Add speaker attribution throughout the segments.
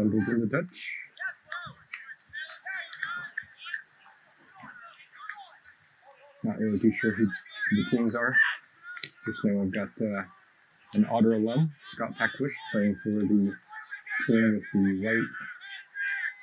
Speaker 1: Bundled in the touch. Not really too sure who the teams are. Just know I've got an Otter alum, Scott Packwish, playing for the team with the white,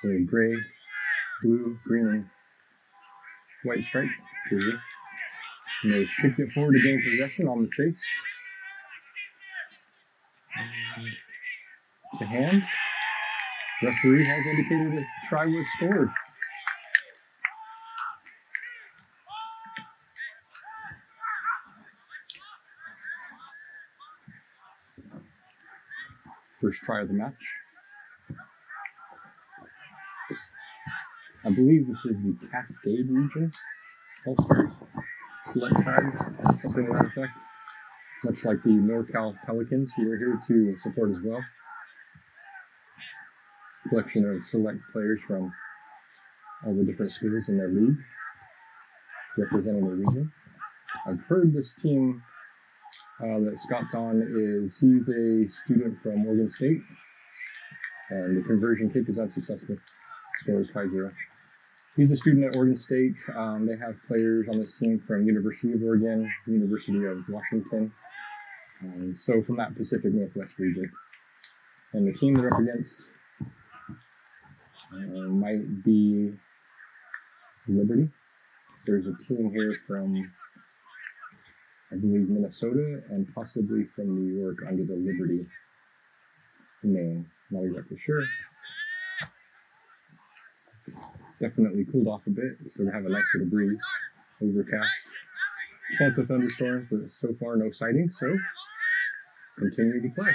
Speaker 1: the gray, blue, green, and white stripe jersey. And they've kicked it forward to gain possession on the chase. The hand. Referee has indicated a try was scored. First try of the match. I believe this is the Cascade region. All-Stars select side, something to that effect. Much like the NorCal Pelicans, who are here to support as well. Collection of select players from all the different schools in their league, representing the region. I've heard this team that Scott's on he's a student from Oregon State, and the conversion kick is unsuccessful. Score is 5-0. He's a student at Oregon State. They have players on this team from University of Oregon, University of Washington, so from that Pacific Northwest region. And the team they're up against might be Liberty. There's a team here from, I believe, Minnesota, and possibly from New York under the Liberty name. Not exactly sure. Definitely cooled off a bit, so we have a nice little breeze. Overcast. Chance of thunderstorms, but so far no sightings, so continue to play.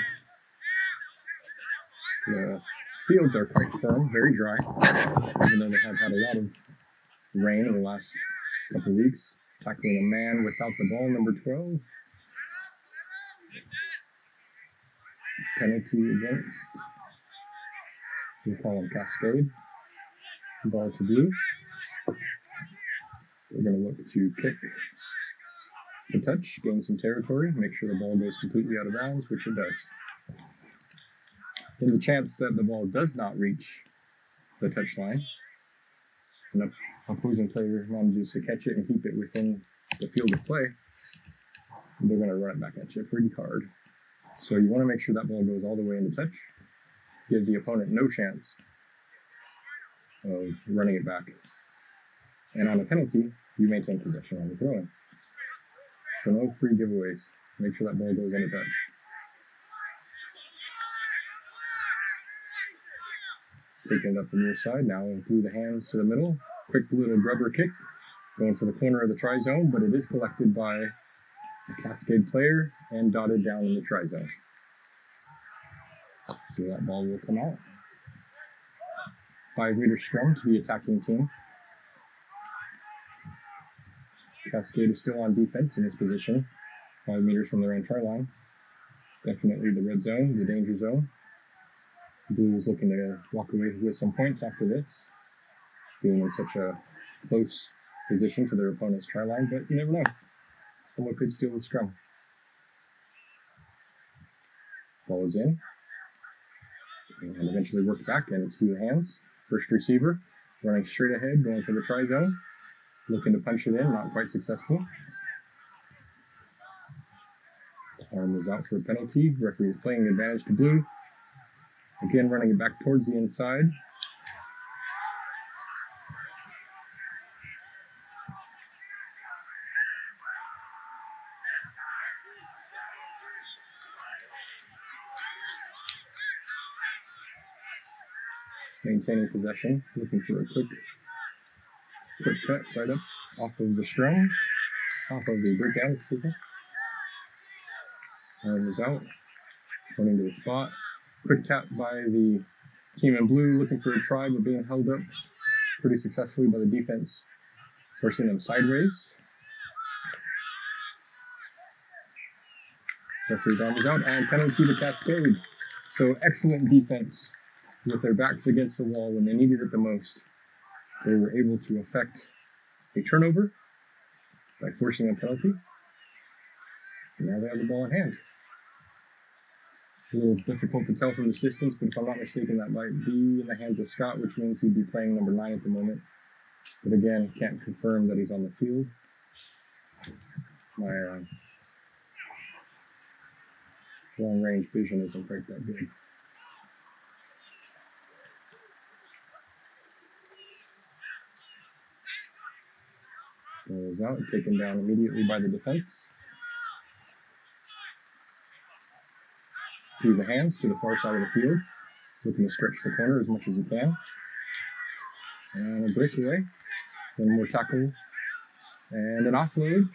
Speaker 1: The fields are quite firm, very dry, even though they have had a lot of rain in the last couple of weeks. Tackling a man without the ball, number 12. Penalty against, we'll call him Cascade. Ball to blue. We're going to look to kick the touch, gain some territory, make sure the ball goes completely out of bounds, which it does. In the chance that the ball does not reach the touchline, and the opposing player manages to catch it and keep it within the field of play, they're going to run it back at you pretty hard. So you want to make sure that ball goes all the way into touch, give the opponent no chance of running it back. And on a penalty, you maintain possession on the throw-in. So no free giveaways. Make sure that ball goes into touch. Taking it up the near side, now through the hands to the middle. Quick little grubber kick, going for the corner of the try zone, but it is collected by a Cascade player and dotted down in the try zone. So that ball will come out. 5-meter scrum to the attacking team. Cascade is still on defense in this position, 5 meters from their own try line. Definitely the red zone, the danger zone. Blue is looking to walk away with some points after this, being in such a close position to their opponent's try line, but you never know. Someone could steal the scrum. Ball is in, and eventually worked back, and it's through the hands. First receiver, running straight ahead, going for the try zone, looking to punch it in, not quite successful. Arm is out for a penalty. Referee is playing advantage to blue. Again, running it back towards the inside. Maintaining possession, looking for a quick cut right up off of the scrum, off of the breakout, excuse me. Arm is out, running to the spot. Quick tap by the team in blue, looking for a try, but being held up pretty successfully by the defense, forcing them sideways. Referee's arm is out, and penalty to Cascade. So excellent defense with their backs against the wall when they needed it the most. They were able to effect a turnover by forcing a penalty. And now they have the ball in hand. A little difficult to tell from this distance, but if I'm not mistaken, that might be in the hands of Scott, which means he'd be playing number 9 at the moment. But again, can't confirm that he's on the field. My long-range vision isn't quite that good. Goes out, taken down immediately by the defense. Through the hands to the far side of the field, looking to stretch the corner as much as he can. And a breakaway. One more tackle. And an offload.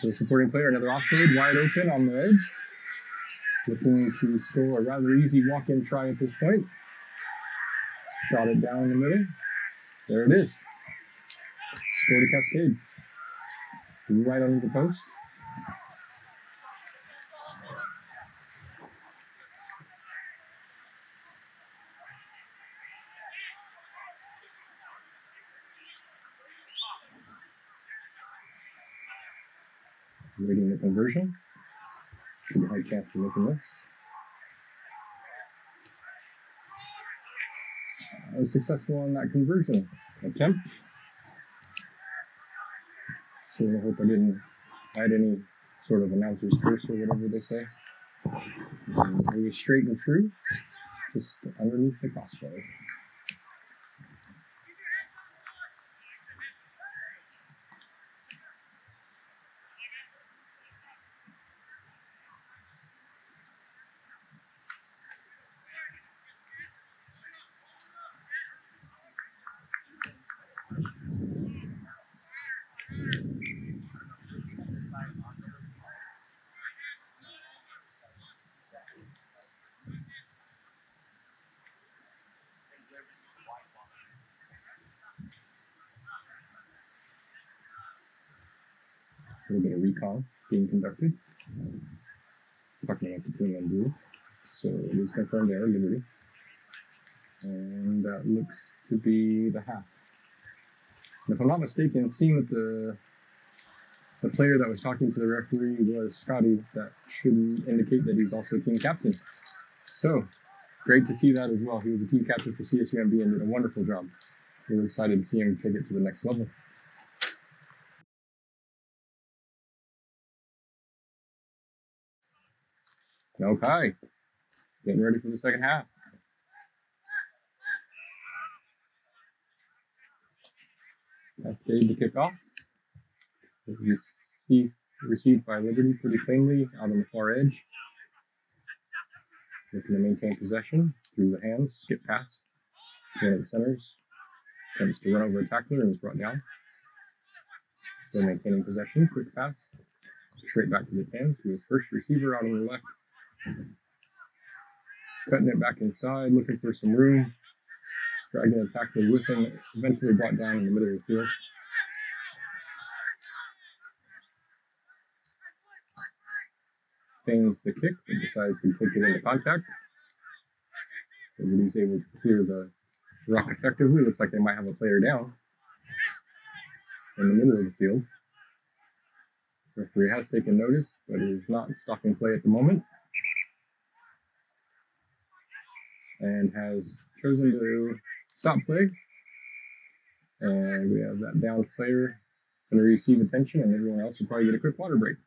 Speaker 1: For the supporting player, another offload, wide open on the edge. Looking to score a rather easy walk-in try at this point. Got it down in the middle. There it is. Scored a Cascade. Right under the post. Waiting the conversion. Pretty high chance of making this. Unsuccessful on that conversion attempt. So I hope I didn't add any sort of announcer's curse or whatever they say. It was straight and true, just underneath the crossbar. A little bit of recon being conducted. Talking about the team and blue. So it is confirmed there, Liberty. And that looks to be the half. And if I'm not mistaken, seeing that the player that was talking to the referee was Scotty, that should indicate that he's also team captain. So, great to see that as well. He was a team captain for CSUMB and did a wonderful job. We're excited to see him take it to the next level. Okay, getting ready for the second half. Cascade to kick off. Received by Liberty pretty cleanly out on the far edge. Looking to maintain possession through the hands, skip pass. One of the centers attempts to run over a tackler and is brought down. Still maintaining possession, quick pass. Straight back to the 10 to his first receiver out on the left. Cutting it back inside, looking for some room. Dragging a tackler with him, eventually brought down in the middle of the field. Feigns the kick, but decides to take it into contact. Liberty's able to clear the rock effectively. Looks like they might have a player down in the middle of the field. Referee has taken notice, but is not stopping play at the moment. And has chosen to stop play. And we have that downed player going to receive attention, and everyone else will probably get a quick water break.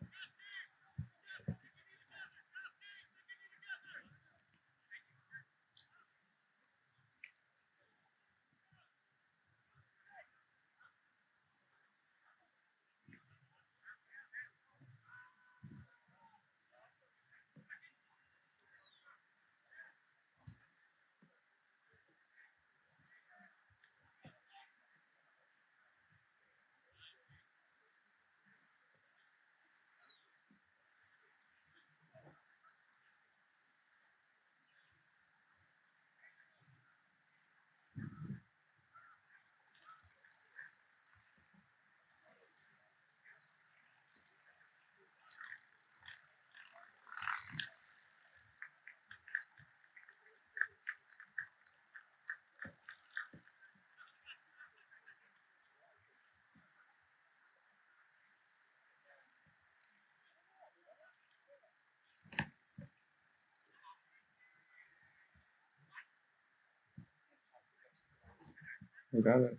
Speaker 1: We got it.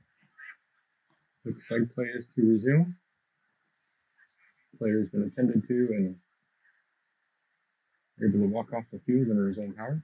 Speaker 1: Looks like play is to resume. Player's been attended to and able to walk off the field under his own power.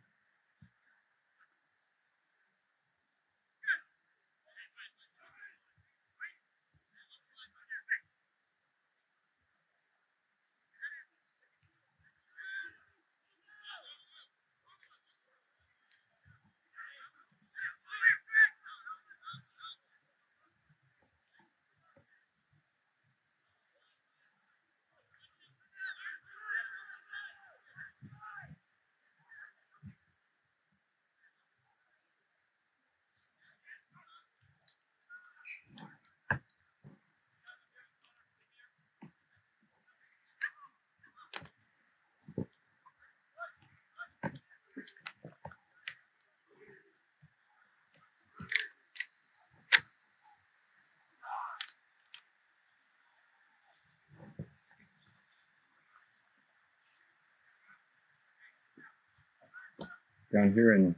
Speaker 1: Down here in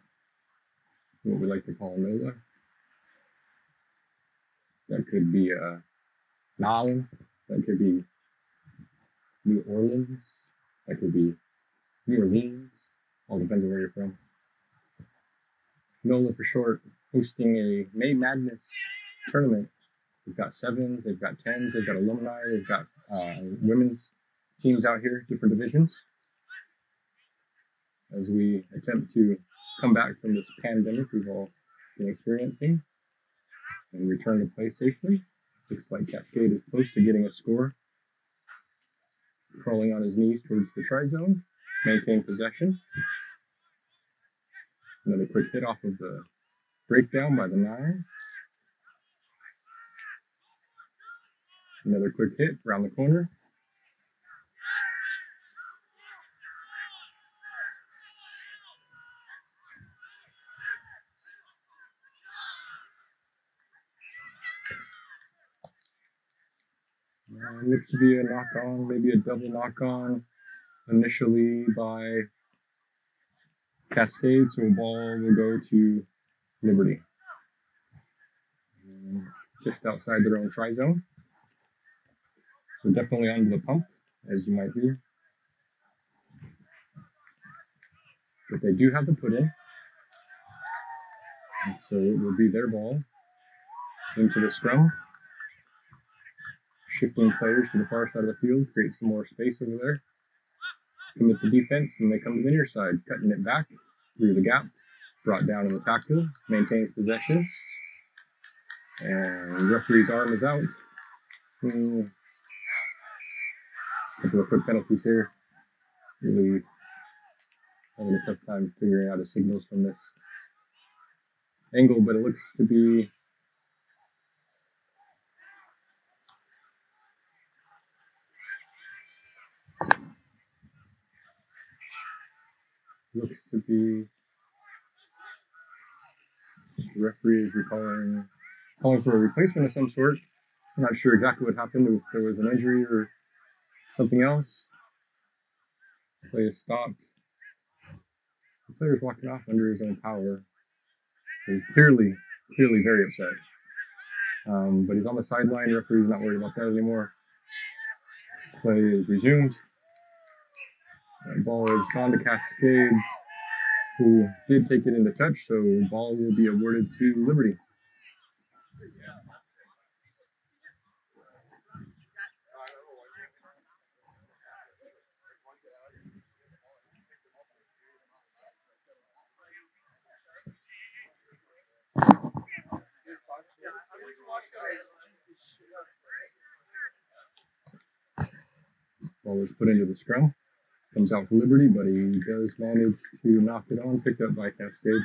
Speaker 1: what we like to call NOLA, that could be Nile, that could be New Orleans, that could be New Orleans, all depends on where you're from. NOLA for short, hosting a May Madness tournament. They've got sevens, they've got tens, they've got alumni, they've got women's teams out here, different divisions. As we attempt to come back from this pandemic we've all been experiencing and return to play safely. Looks like Cascade is close to getting a score. Crawling on his knees towards the try zone, maintain possession. Another quick hit off of the breakdown by the 9. Another quick hit around the corner. Looks to be a knock on, maybe a double knock on initially by Cascade, so a ball will go to Liberty. Just outside their own try zone. So definitely under the pump, as you might hear. But they do have the put in. And so it will be their ball into the scrum. Shifting players to the far side of the field, create some more space over there. Commit the defense, and they come to the near side, cutting it back through the gap, brought down in the tackle, maintains possession. And referee's arm is out. Couple of quick penalties here. Really having a tough time figuring out the signals from this angle, but it looks to be the referee is calling for a replacement of some sort. I'm not sure exactly what happened, if there was an injury or something else. Play is stopped. The player's walking off under his own power. He's clearly very upset. But he's on the sideline. Referee's not worried about that anymore. Play is resumed. That ball is gone to Cascade, who did take it into touch, so ball will be awarded to Liberty. Ball is put into the scrum. Comes out for Liberty, but he does manage to knock it on, picked up by Cascade.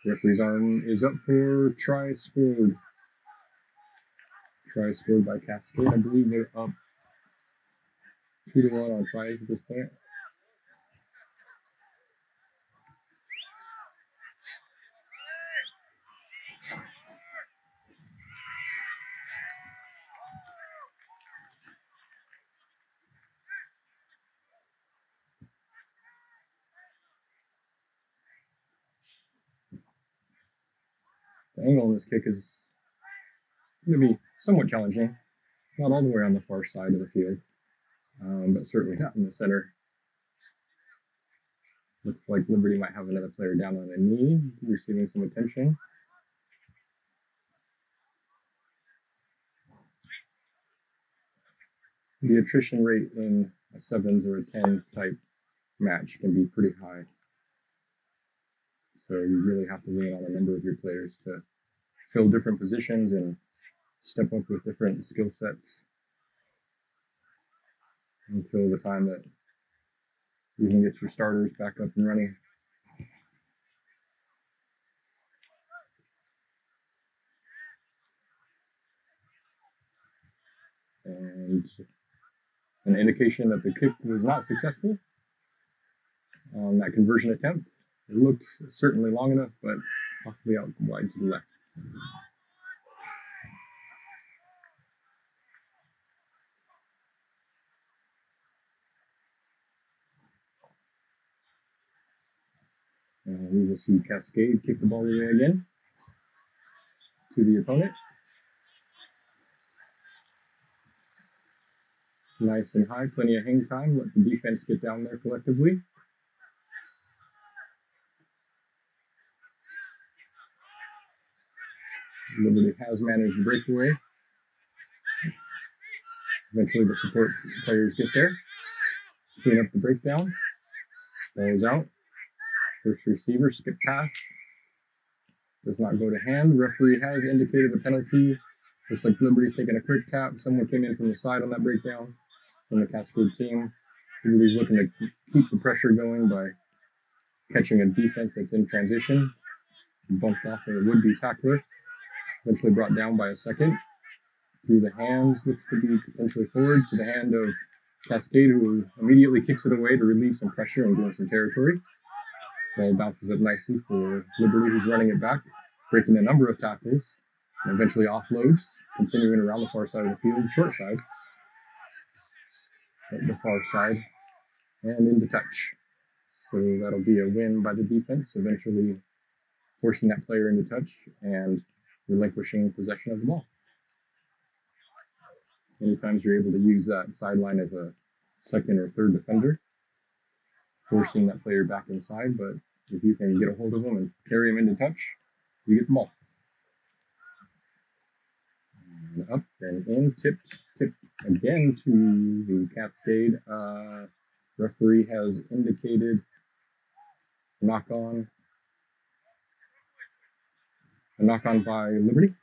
Speaker 1: Referee's arm is up for try scored. Try scored by Cascade. I believe they're up 2-1 on tries at this point. The angle on this kick is going to be somewhat challenging. Not all the way on the far side of the field, but certainly not in the center. Looks like Liberty might have another player down on a knee, receiving some attention. The attrition rate in a 7s or a 10s type match can be pretty high. So you really have to lean on a number of your players to fill different positions and step up with different skill sets until the time that you can get your starters back up and running. And an indication that the kick was not successful on that conversion attempt. It looked certainly long enough, but possibly out wide to the left. And we will see Cascade kick the ball away again to the opponent. Nice and high, plenty of hang time. Let the defense get down there collectively. Liberty has managed to break away. Eventually the support players get there. Clean up the breakdown. Ball is out. First receiver, skip pass. Does not go to hand. Referee has indicated a penalty. Looks like Liberty's taking a quick tap. Someone came in from the side on that breakdown from the Cascade team. Liberty's looking to keep the pressure going by catching a defense that's in transition. Bumped off a would-be tackler. Eventually brought down by a second. Through the hands, looks to be potentially forward to the hand of Cascade, who immediately kicks it away to relieve some pressure and gain some territory. Ball bounces up nicely for Liberty, who's running it back, breaking a number of tackles, and eventually offloads, continuing around the far side of the field, short side, at the far side, and into touch. So that'll be a win by the defense, eventually forcing that player into touch and relinquishing possession of the ball. Many times you're able to use that sideline as a second or third defender, forcing that player back inside, but if you can get a hold of them and carry them into touch, you get the ball. And up and in, tipped again to the Cascade. Referee has indicated a knock on by Liberty.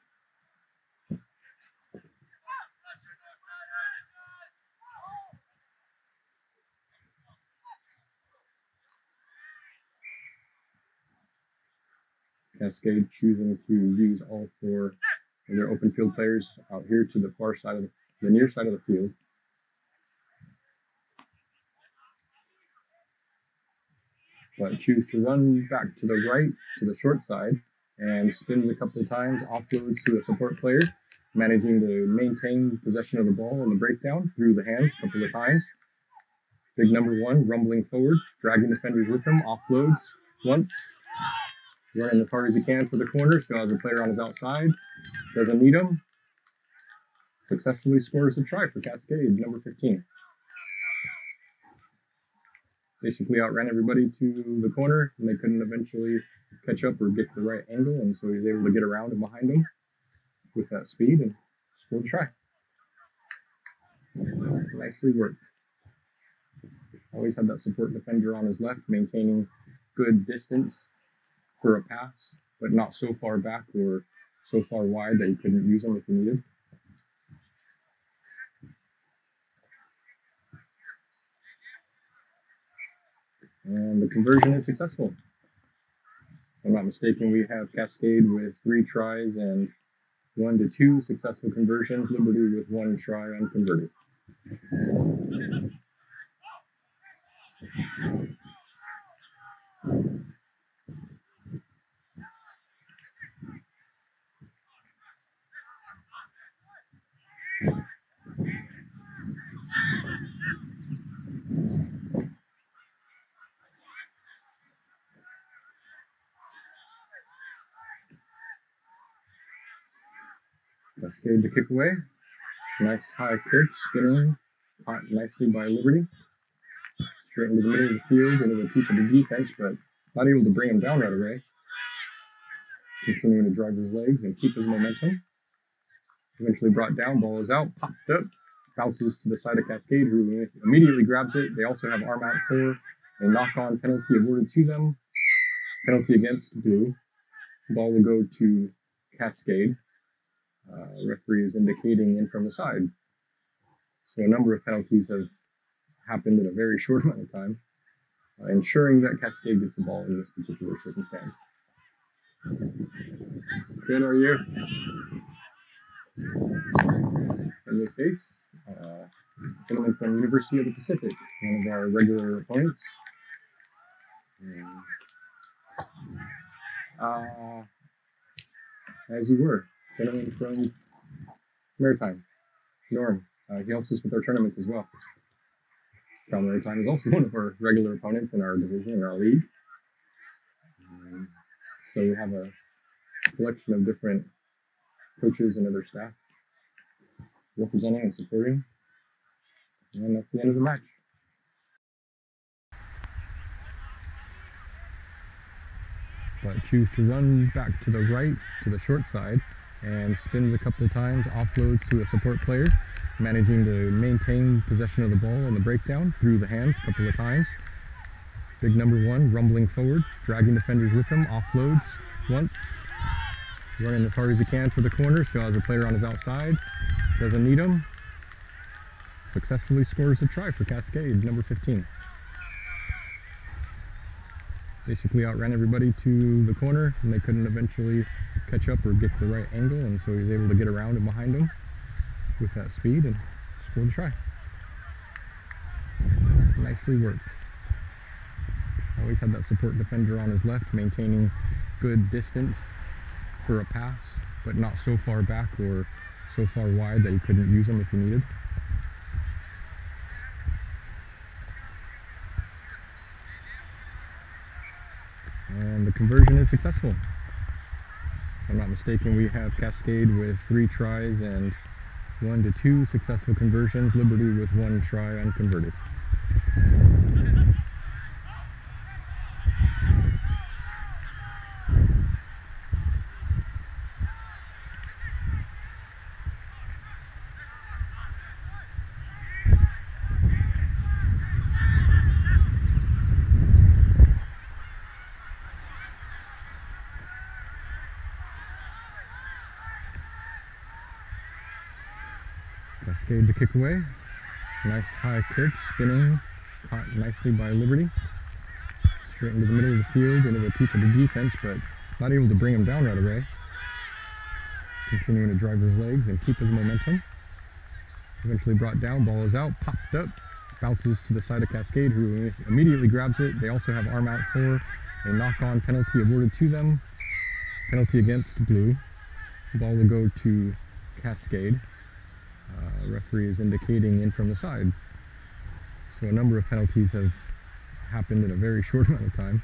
Speaker 1: Cascade choosing to use all four of their open field players out here to the far side of the near side of the field. But choose to run back to the right, to the short side, and spins a couple of times, offloads to a support player, managing to maintain possession of the ball in the breakdown through the hands a couple of times. Big number one, rumbling forward, dragging defenders with him, offloads once, running as hard as he can for the corner, still has a player on his outside, doesn't need him, successfully scores a try for Cascade, number 15. Basically outran everybody to the corner, and they couldn't eventually catch up or get the right angle, and so he was able to get around and behind them with that speed and score the try. Nicely worked. Always had that support defender on his left, maintaining good distance for a pass, but not so far back or so far wide that he couldn't use them if he needed. And the conversion is successful. If I'm not mistaken, we have Cascade with 3 tries and 1 to 2 successful conversions, Liberty with 1 try unconverted. Cascade to kick away. Nice high kick, spinning, caught nicely by Liberty. Straight into the middle of the field, into the teeth of the defense, but not able to bring him down right away. Continuing to drive his legs and keep his momentum. Eventually brought down, ball is out, popped up, bounces to the side of Cascade, who immediately grabs it. They also have arm out for a knock-on penalty awarded to them. Penalty against Blue. Ball will go to Cascade. Referee is indicating in from the side. So a number of penalties have happened in a very short amount of time, ensuring that Cascade gets the ball in this particular circumstance. Good, are you? Friendly face. Gentleman from University of the Pacific, one of our regular opponents. As you were, gentleman from Maritime, Norm. He helps us with our tournaments as well. Cal Maritime is also one of our regular opponents in our division, in our league. So we have a collection of different coaches and other staff representing and supporting. And that's the end of the match. But choose to run back to the right, to the short side, and spins a couple of times, offloads to a support player, managing to maintain possession of the ball in the breakdown through the hands a couple of times. Big number one, rumbling forward, dragging defenders with him, offloads once, running as hard as he can for the corner, still has a player on his outside, doesn't need him, successfully scores a try for Cascade, number 15. Basically outran everybody to the corner, and they couldn't eventually catch up or get the right angle, and so he was able to get around and behind them with that speed and score the try. Nicely worked. Always had that support defender on his left, maintaining good distance for a pass, but not so far back or so far wide that he couldn't use them if he needed. And the conversion is successful. If I'm not mistaken, we have Cascade with 3 tries and 1 to 2 successful conversions, Liberty with 1 try unconverted. Cascade to kick away. Nice high kick, spinning, caught nicely by Liberty. Straight into the middle of the field, into the teeth of the defense, but not able to bring him down right away. Continuing to drive his legs and keep his momentum. Eventually brought down, ball is out, popped up, bounces to the side of Cascade, who immediately grabs it. They also have arm out for a knock-on penalty awarded to them. Penalty against Blue. Ball will go to Cascade. Referee is indicating in from the side. So a number of penalties have happened in a very short amount of time,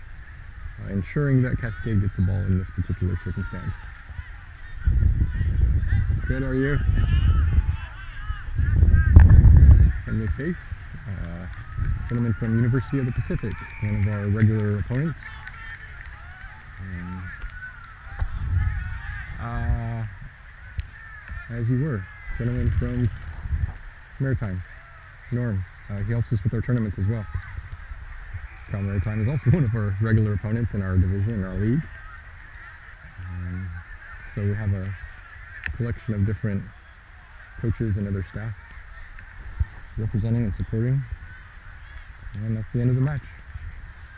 Speaker 1: ensuring that Cascade gets the ball in this particular circumstance. Good, are you? Friendly face. Gentleman from University of the Pacific, one of our regular opponents. As you were, gentleman from Maritime, Norm. He helps us with our tournaments as well. Cal Maritime is also one of our regular opponents in our division, in our league. So we have a collection of different coaches and other staff representing and supporting. And that's the end of the match.